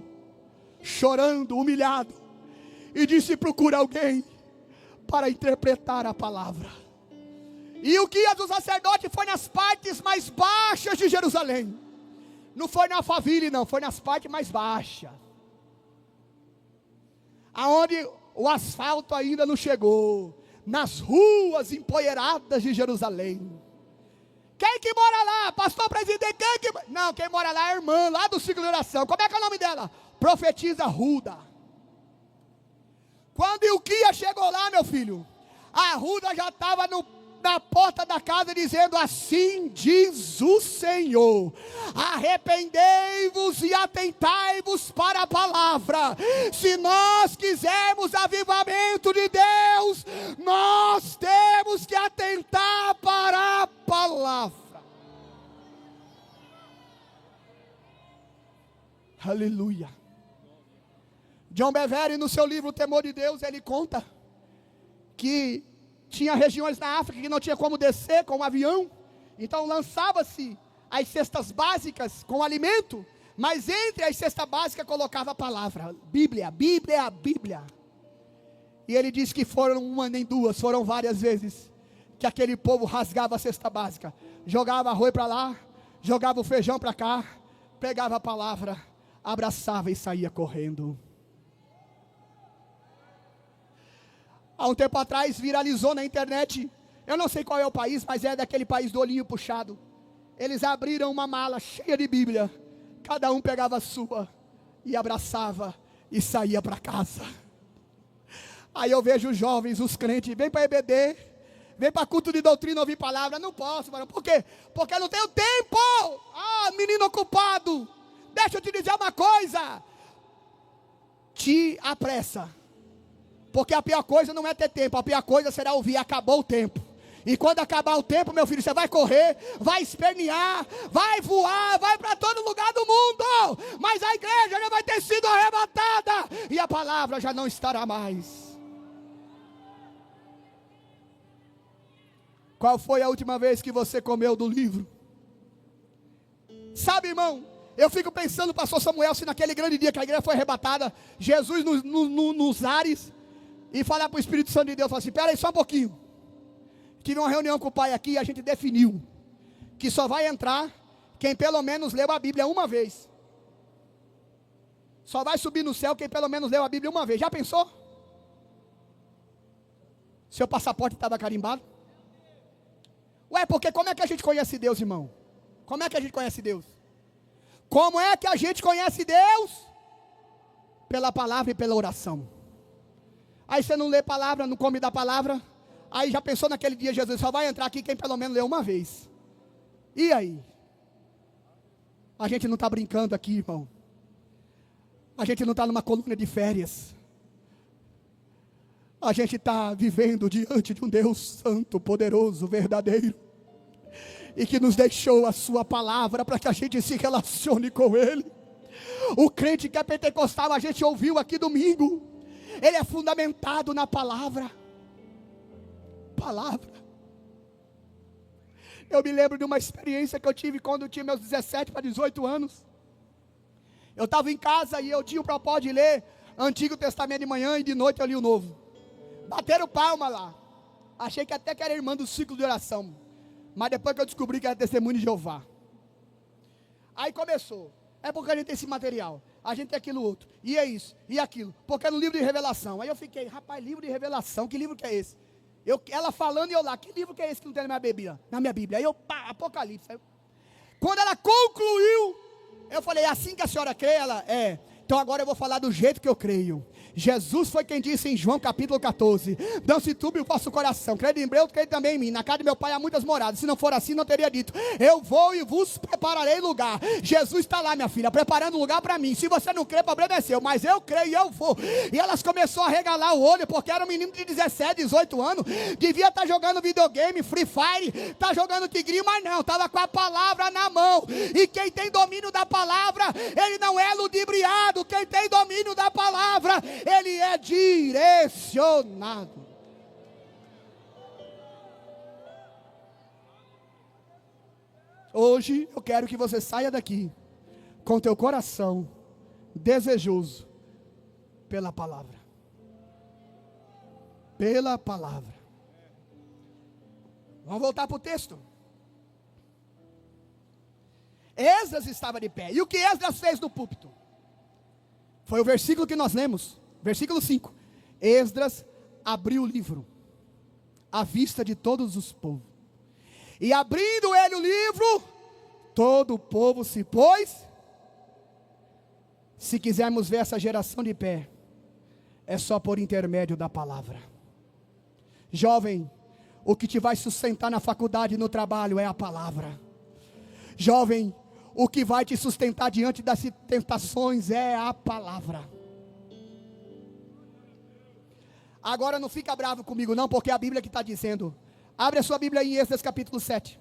Speaker 1: chorando, humilhado, e disse: procura alguém para interpretar a palavra. E o guia do sacerdote foi nas partes mais baixas de Jerusalém. Não foi na Alphaville, não, foi nas partes mais baixas, aonde o asfalto ainda não chegou, nas ruas empoeiradas de Jerusalém. Quem que mora lá? Pastor presidente, não, quem mora lá é a irmã, lá do ciclo de oração. Como é que é o nome dela? Profetisa Ruda. Quando Ilquia chegou lá, meu filho, a Ruda já estava na porta da casa dizendo: assim diz o Senhor, arrependei-vos e atentai-vos para a palavra. Se nós quisermos avivamento de Deus, nós temos que atentar para a palavra. Aleluia. John Bevere, no seu livro O Temor de Deus, ele conta que tinha regiões na África que não tinha como descer com um avião, então lançava-se as cestas básicas com alimento, mas entre as cestas básicas colocava a palavra, Bíblia, Bíblia, Bíblia. E ele diz que foram uma nem duas, foram várias vezes que aquele povo rasgava a cesta básica, jogava arroz para lá, jogava o feijão para cá, pegava a palavra, abraçava e saía correndo. Há um tempo atrás viralizou na internet, eu não sei qual é o país, mas é daquele país do olhinho puxado. Eles abriram uma mala cheia de Bíblia, cada um pegava a sua e abraçava e saía para casa. Aí eu vejo os jovens, os crentes, vem para EBD, vem para culto de doutrina ouvir palavra. Não posso, mano. Por quê? Porque eu não tenho tempo. Ah, menino ocupado. Deixa eu te dizer uma coisa, te apressa, porque a pior coisa não é ter tempo, a pior coisa será ouvir: acabou o tempo. E quando acabar o tempo, meu filho, você vai correr, vai espernear, vai voar, vai para todo lugar do mundo, mas a igreja já vai ter sido arrebatada, e a palavra já não estará mais. Qual foi a última vez que você comeu do livro? Sabe, irmão, eu fico pensando, pastor Samuel, se naquele grande dia que a igreja foi arrebatada, Jesus nos ares, e falar para o Espírito Santo de Deus, falar assim: espera aí só um pouquinho, tive uma reunião com o pai aqui e a gente definiu que só vai entrar quem pelo menos leu a Bíblia uma vez. Só vai subir no céu quem pelo menos leu a Bíblia uma vez. Já pensou? Seu passaporte estava carimbado? Ué, porque como é que a gente conhece Deus, irmão? Como é que a gente conhece Deus? Como é que a gente conhece Deus? Pela palavra e pela oração. Aí você não lê palavra, não come da palavra. Aí já pensou naquele dia, Jesus só vai entrar aqui quem pelo menos leu uma vez. E aí? A gente não está brincando aqui, irmão. A gente não está numa coluna de férias. A gente está vivendo diante de um Deus santo, poderoso, verdadeiro, e que nos deixou a sua palavra para que a gente se relacione com Ele. O crente que é pentecostal, a gente ouviu aqui domingo, ele é fundamentado na palavra. Eu me lembro de uma experiência que eu tive quando eu tinha meus 17 para 18 anos. Eu estava em casa e eu tinha o propósito de ler Antigo Testamento de manhã e de noite eu li o Novo. Bateram palma lá. Achei que até que era irmã do ciclo de oração. Mas depois que eu descobri que era testemunho de Jeová. Aí começou. É porque a gente tem esse material. A gente tem aquilo outro. E é isso. E aquilo. Porque é no livro de revelação. Aí eu fiquei, rapaz, livro de revelação. Que livro que é esse? Ela falando e eu lá. Que livro que é esse que não tem na minha Bíblia? Na minha Bíblia. Aí eu, pá, Apocalipse. Aí, quando ela concluiu, eu falei, assim que a senhora crê? Ela, é. Então agora eu vou falar do jeito que eu creio. Jesus foi quem disse em João capítulo 14: não se turbe o vosso coração, crede em Deus, crede também em mim. Na casa de meu pai há muitas moradas. Se não for assim, não teria dito: eu vou e vos prepararei lugar. Jesus está lá, minha filha, preparando lugar para mim. Se você não crê, o problema é seu, mas eu creio e eu vou. E elas começaram a regalar o olho, porque era um menino de 17, 18 anos, devia estar jogando videogame, Free Fire, está jogando tigrinho, mas não, estava com a palavra na mão. E quem tem domínio da palavra, ele não é ludibriado. Quem tem domínio da palavra, ele é direcionado. Hoje eu quero que você saia daqui com teu coração desejoso pela palavra. Pela palavra. Vamos voltar para o texto. Esdras estava de pé. E o que Esdras fez no púlpito? Foi o versículo que nós lemos. Versículo 5. Esdras abriu o livro à vista de todos os povos. E abrindo ele o livro, todo o povo se pôs. Se quisermos ver essa geração de pé, é só por intermédio da palavra. Jovem, o que te vai sustentar na faculdade e no trabalho é a palavra. Jovem, o que vai te sustentar diante das tentações é a palavra. Agora não fica bravo comigo não, porque é a Bíblia que está dizendo. Abre a sua Bíblia aí em Êxodo capítulo 7.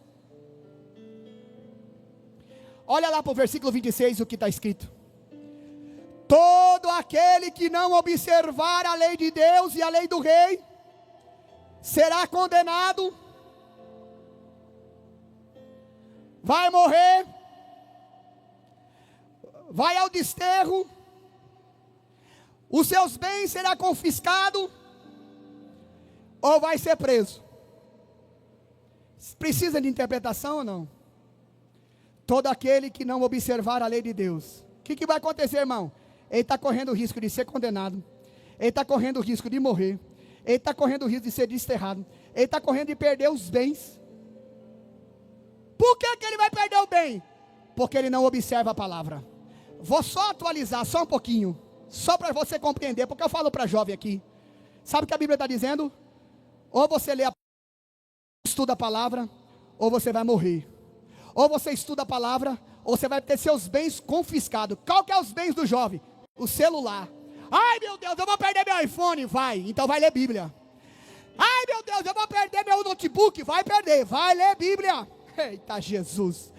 Speaker 1: Olha lá para o versículo 26 o que está escrito. Todo aquele que não observar a lei de Deus e a lei do rei, será condenado, vai morrer, vai ao desterro, os seus bens serão confiscados, ou vai ser preso. Precisa de interpretação ou não? Todo aquele que não observar a lei de Deus, o que vai acontecer, irmão? Ele está correndo o risco de ser condenado, ele está correndo o risco de morrer, ele está correndo o risco de ser desterrado, ele está correndo de perder os bens. Por que ele vai perder o bem? Porque ele não observa a palavra. Vou só atualizar, só um pouquinho, só para você compreender, porque eu falo para jovem aqui. Sabe o que a Bíblia está dizendo? Ou você lê estuda a palavra, ou você vai morrer. Ou você estuda a palavra, ou você vai ter seus bens confiscados. Qual que é os bens do jovem? O celular. Ai meu Deus, eu vou perder meu iPhone. Vai, então vai ler Bíblia. Ai meu Deus, eu vou perder meu notebook. Vai perder, vai ler Bíblia. Eita Jesus.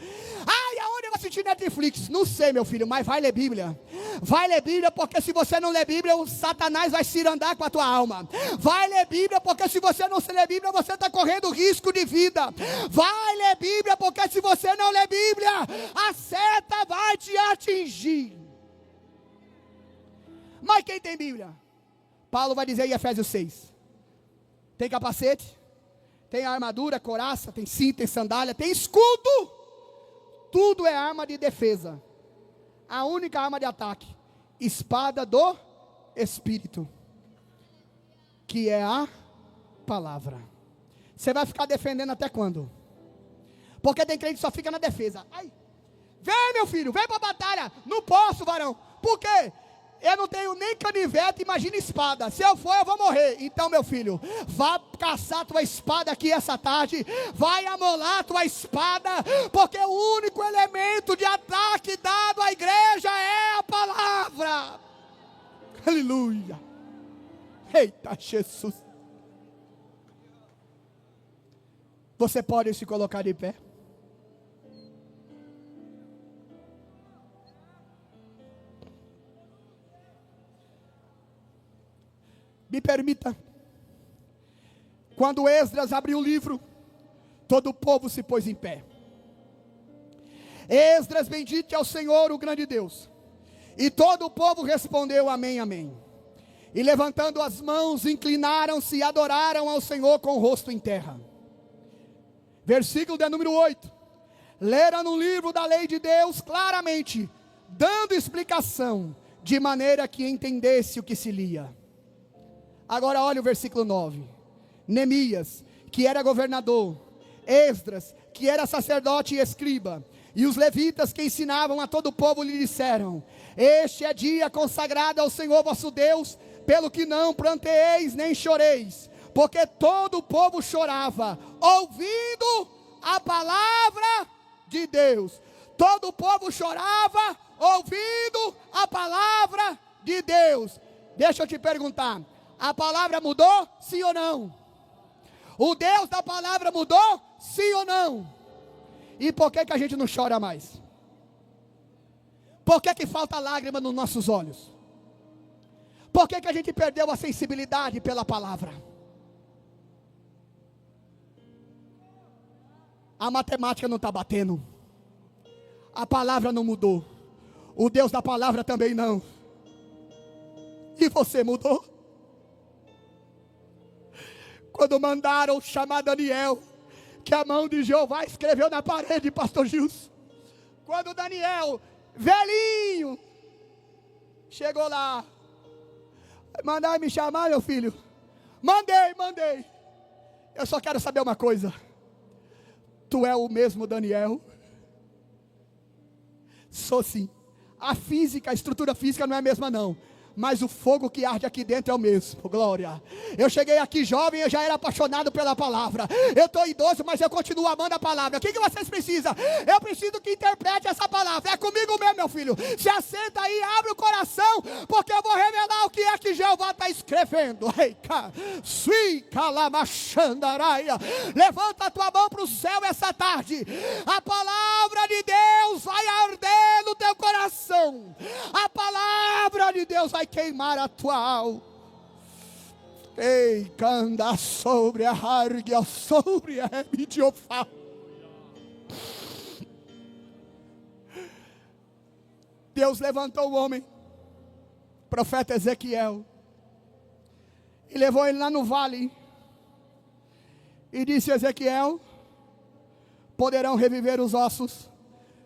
Speaker 1: Ai, aonde eu vou assistir Netflix? Não sei, meu filho, mas vai ler Bíblia. Vai ler Bíblia, porque se você não ler Bíblia, o Satanás vai se andar com a tua alma. Vai ler Bíblia, porque se você não ler Bíblia, você está correndo risco de vida. Vai ler Bíblia, porque se você não ler Bíblia, a seta vai te atingir. Mas quem tem Bíblia? Paulo vai dizer em Efésios 6. Tem capacete, tem armadura, couraça, tem cinto, tem sandália, tem escudo. Tudo é arma de defesa. A única arma de ataque, espada do Espírito, que é a palavra. Você vai ficar defendendo até quando? Porque tem crente que só fica na defesa. Ai, vem meu filho, vem para a batalha. Não posso, varão. Por quê? Eu não tenho nem canivete, imagina espada. Se eu for, eu vou morrer. Então, meu filho, vá caçar tua espada aqui essa tarde. Vai amolar tua espada. Porque o único elemento de ataque dado à igreja é a palavra. Aleluia. Eita Jesus. Você pode se colocar de pé? Me permita. Quando Esdras abriu o livro, todo o povo se pôs em pé. Esdras bendite ao Senhor, o grande Deus, E todo o povo respondeu amém, amém. E levantando as mãos, inclinaram-se e adoraram ao Senhor com o rosto em terra. Versículo de número 8. Leram no livro da lei de Deus claramente, dando explicação, de maneira que entendesse o que se lia. Agora olha o versículo 9. Neemias, que era governador, Esdras, que era sacerdote e escriba, e os levitas que ensinavam a todo o povo lhe disseram: este é dia consagrado ao Senhor vosso Deus, pelo que não pranteeis nem choreis, porque todo o povo chorava, ouvindo a palavra de Deus. Todo o povo chorava, ouvindo a palavra de Deus. Deixa eu te perguntar, a palavra mudou? Sim ou não? O Deus da palavra mudou? Sim ou não? E por que a gente não chora mais? Por que falta lágrima nos nossos olhos? Por que a gente perdeu a sensibilidade pela palavra? A matemática não está batendo. A palavra não mudou. O Deus da palavra também não. E você mudou? Quando mandaram chamar Daniel, que a mão de Jeová escreveu na parede, pastor Gilson. Quando Daniel, velhinho, chegou lá, mandar me chamar, meu filho? Mandei. Eu só quero saber uma coisa. Tu é o mesmo Daniel? Sou sim. A física, a estrutura física não é a mesma não, mas o fogo que arde aqui dentro é o mesmo. Glória. Eu cheguei aqui jovem, eu já era apaixonado pela palavra. Eu estou idoso, mas eu continuo amando a palavra. O que vocês precisam? Eu preciso que interprete essa palavra. É comigo mesmo, meu filho. Se assenta aí, abre o coração, porque eu vou revelar o que é que Jeová está escrevendo. Levanta a tua mão para o céu essa tarde. A palavra de Deus vai arder no teu coração. A palavra de Deus vai queimar a tua alma. Ei, canda sobre a harga, sobre a midiofá. Deus levantou o homem, profeta Ezequiel, e levou ele lá no vale, e disse: Ezequiel, poderão reviver os ossos.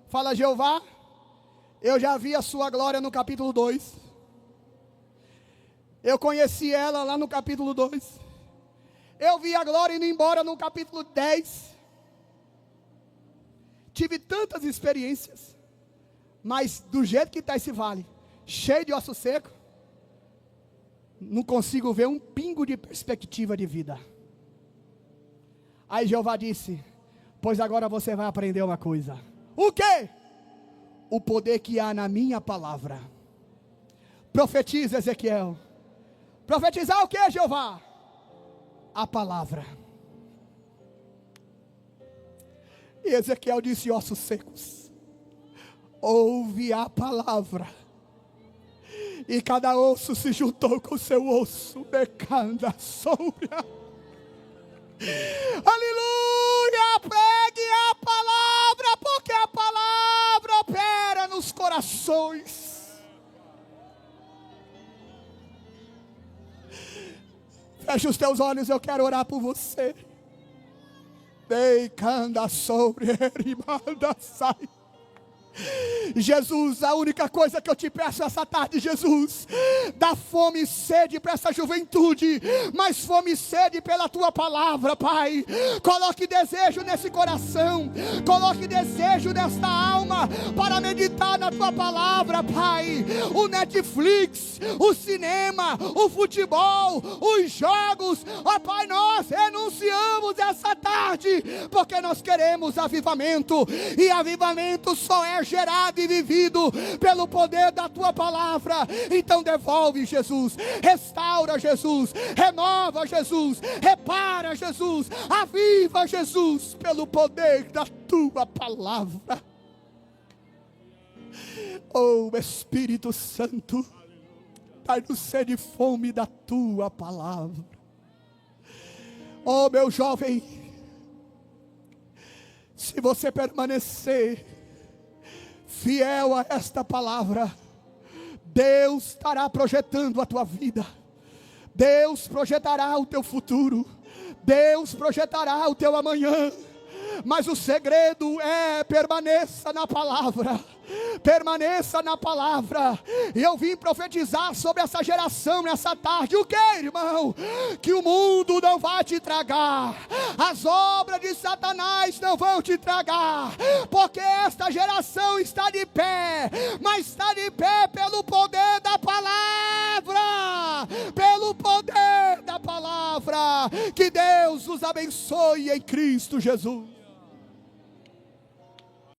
Speaker 1: Fala, Jeová, eu já vi a sua glória no capítulo 2. Eu conheci ela lá no capítulo 2. Eu vi a glória indo embora no capítulo 10. Tive tantas experiências, mas do jeito que está esse vale, cheio de osso seco, não consigo ver um pingo de perspectiva de vida. Aí Jeová disse: pois agora você vai aprender uma coisa. O quê? O poder que há na minha palavra. Profetiza, Ezequiel. Profetizar o que, Jeová? A palavra. E Ezequiel disse: ossos secos, ouve a palavra. E cada osso se juntou com o seu osso. Decanda sobre a... Aleluia! Pregue a palavra, porque a palavra opera nos corações. Feche os teus olhos, eu quero orar por você. Decanda sobre ele, manda sai. Jesus, a única coisa que eu te peço essa tarde, Jesus, dá fome e sede para essa juventude, mas fome e sede pela tua palavra, Pai. Coloque desejo nesse coração, coloque desejo nesta alma para meditar na tua palavra, Pai. O Netflix, o cinema, o futebol, os jogos, ó Pai, nós renunciamos essa tarde, porque nós queremos avivamento, e avivamento só é gerado e vivido pelo poder da tua palavra. Então devolve, Jesus, restaura, Jesus, renova, Jesus, repara, Jesus, aviva, Jesus, pelo poder da tua palavra. Oh Espírito Santo, dai-nos sede e fome da tua palavra. Oh meu jovem, se você permanecer fiel a esta palavra, Deus estará projetando a tua vida. Deus projetará o teu futuro. Deus projetará o teu amanhã. Mas o segredo é: permaneça na palavra. Permaneça na palavra. E eu vim profetizar sobre essa geração nessa tarde. O que, irmão? Que o mundo não vai te tragar. As obras de Satanás não vão te tragar. Porque esta geração está de pé. Mas está de pé pelo poder da palavra. Pelo poder da palavra. Que Deus os abençoe em Cristo Jesus.